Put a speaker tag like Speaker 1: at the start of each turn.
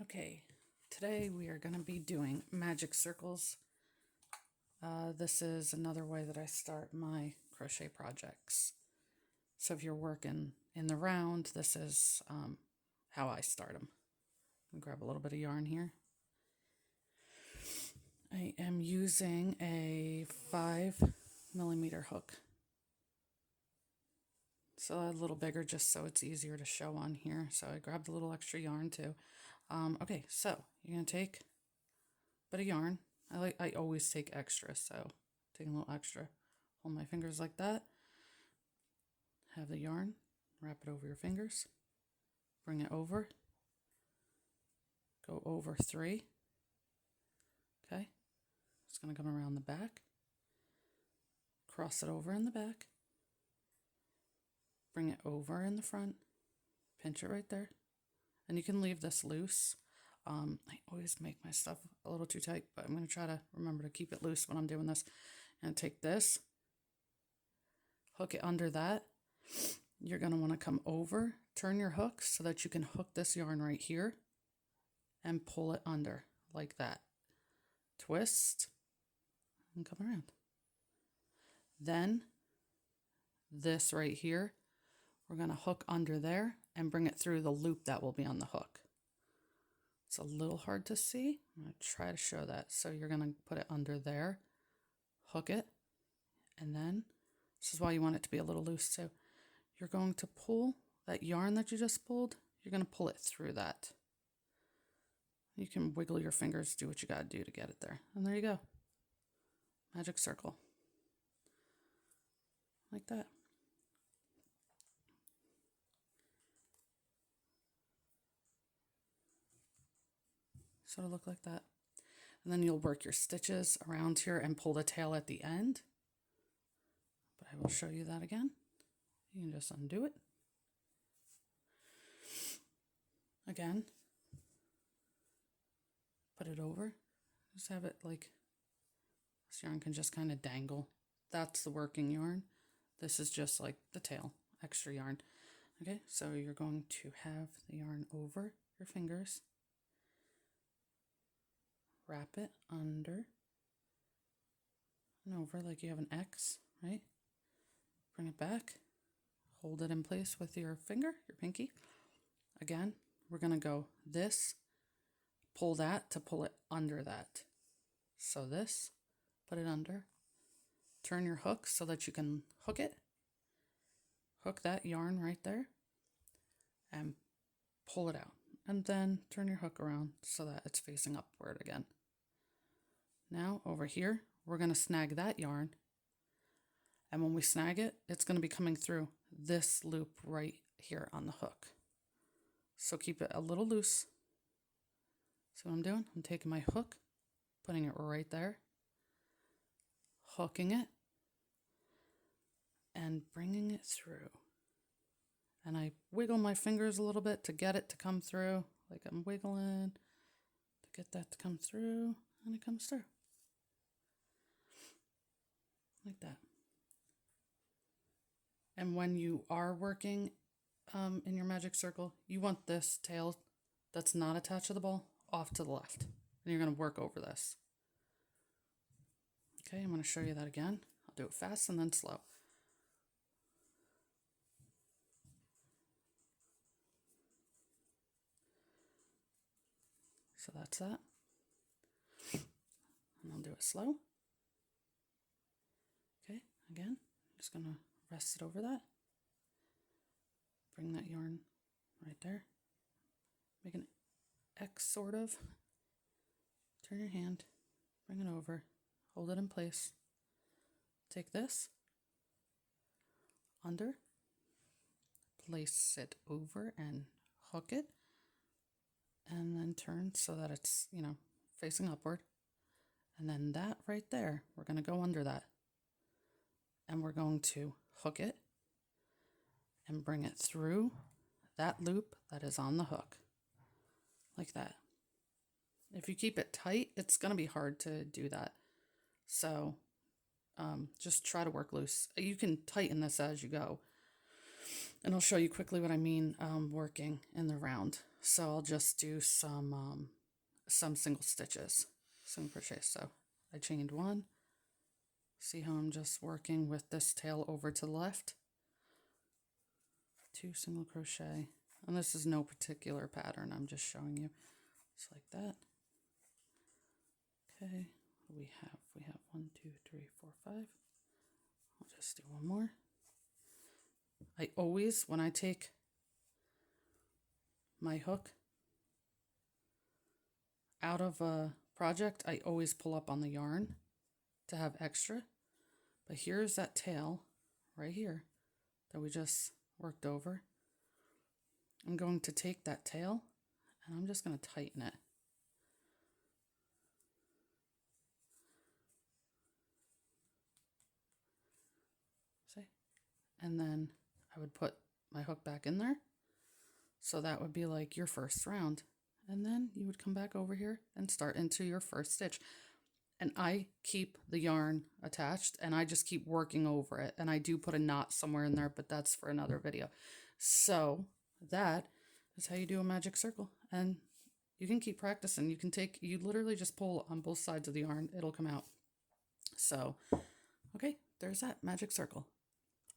Speaker 1: Okay, today we are going to be doing magic circles. This is another way that I start my crochet projects. So if you're working in the round, this is how I start them. Grab a little bit of yarn here. I am using a 5mm hook. So a little bigger just so it's easier to show on here. So I grabbed a little extra yarn too. Okay, so you're going to take a bit of yarn. I always take extra, so taking a little extra. Hold my fingers like that. Have the yarn, wrap it over your fingers. Bring it over. Go over 3. Okay. It's going to come around the back. Cross it over in the back. Bring it over in the front. Pinch it right there. And you can leave this loose. I always make my stuff a little too tight, but I'm going to try to remember to keep it loose when I'm doing this. And take this, hook it under that. You're going to want to come over, turn your hook so that you can hook this yarn right here and pull it under like that. Twist and come around. Then this right here, we're going to hook under there and bring it through the loop that will be on the hook. It's a little hard to see. I'm going to try to show that. So you're going to put it under there, hook it, and then this is why you want it to be a little loose too. You're going to pull that yarn that you just pulled, you're going to pull it through that. You can wiggle your fingers, do what you got to do to get it there. And there you go. Magic circle. Like that. So it'll look like that. And then you'll work your stitches around here and pull the tail at the end. But I will show you that again. You can just undo it. Again. Put it over. Just have it like this yarn can just kind of dangle. That's the working yarn. This is just like the tail, extra yarn. Okay, so you're going to have the yarn over your fingers. Wrap it under and over like you have an X, right? Bring it back. Hold it in place with your finger, your pinky. Again, we're going to go this, pull that to pull it under that. So this, put it under. Turn your hook so that you can hook it. Hook that yarn right there and pull it out. And then turn your hook around so that it's facing upward again. Now over here, we're going to snag that yarn. And when we snag it, it's going to be coming through this loop right here on the hook. So keep it a little loose. So what I'm doing, I'm taking my hook, putting it right there, hooking it, and bringing it through. And I wiggle my fingers a little bit to get it to come through, like I'm wiggling to get that to come through, and it comes through. Like that. And when you are working in your magic circle, you want this tail that's not attached to the ball off to the left. And you're going to work over this. Okay, I'm going to show you that again. I'll do it fast and then slow. So that's that. And I'll do it slow. Okay, again, I'm just going to rest it over that. Bring that yarn right there. Make an X sort of. Turn your hand, bring it over, hold it in place. Take this, under, place it over and hook it, and then turn so that it's, facing upward. And then that right there, we're going to go under that. And we're going to hook it and bring it through that loop that is on the hook. Like that. If you keep it tight, it's going to be hard to do that. So just try to work loose. You can tighten this as you go. And I'll show you quickly what I mean working in the round. So I'll just do some single stitches, single crochet. So I chained one. See how I'm just working with this tail over to the left? 2 single crochet. And this is no particular pattern, I'm just showing you. Just like that. Okay, we have 1, 2, 3, 4, 5. I'll just do one more. I always, when I take my hook out of a project, I always pull up on the yarn to have extra. But here's that tail right here that we just worked over. I'm going to take that tail and I'm just going to tighten it. See? And then I would put my hook back in there. So that would be like your first round. And then you would come back over here and start into your first stitch. And I keep the yarn attached and I just keep working over it. And I do put a knot somewhere in there, but that's for another video. So that is how you do a magic circle. And you can keep practicing. You literally just pull on both sides of the yarn. It'll come out. So, okay, there's that magic circle.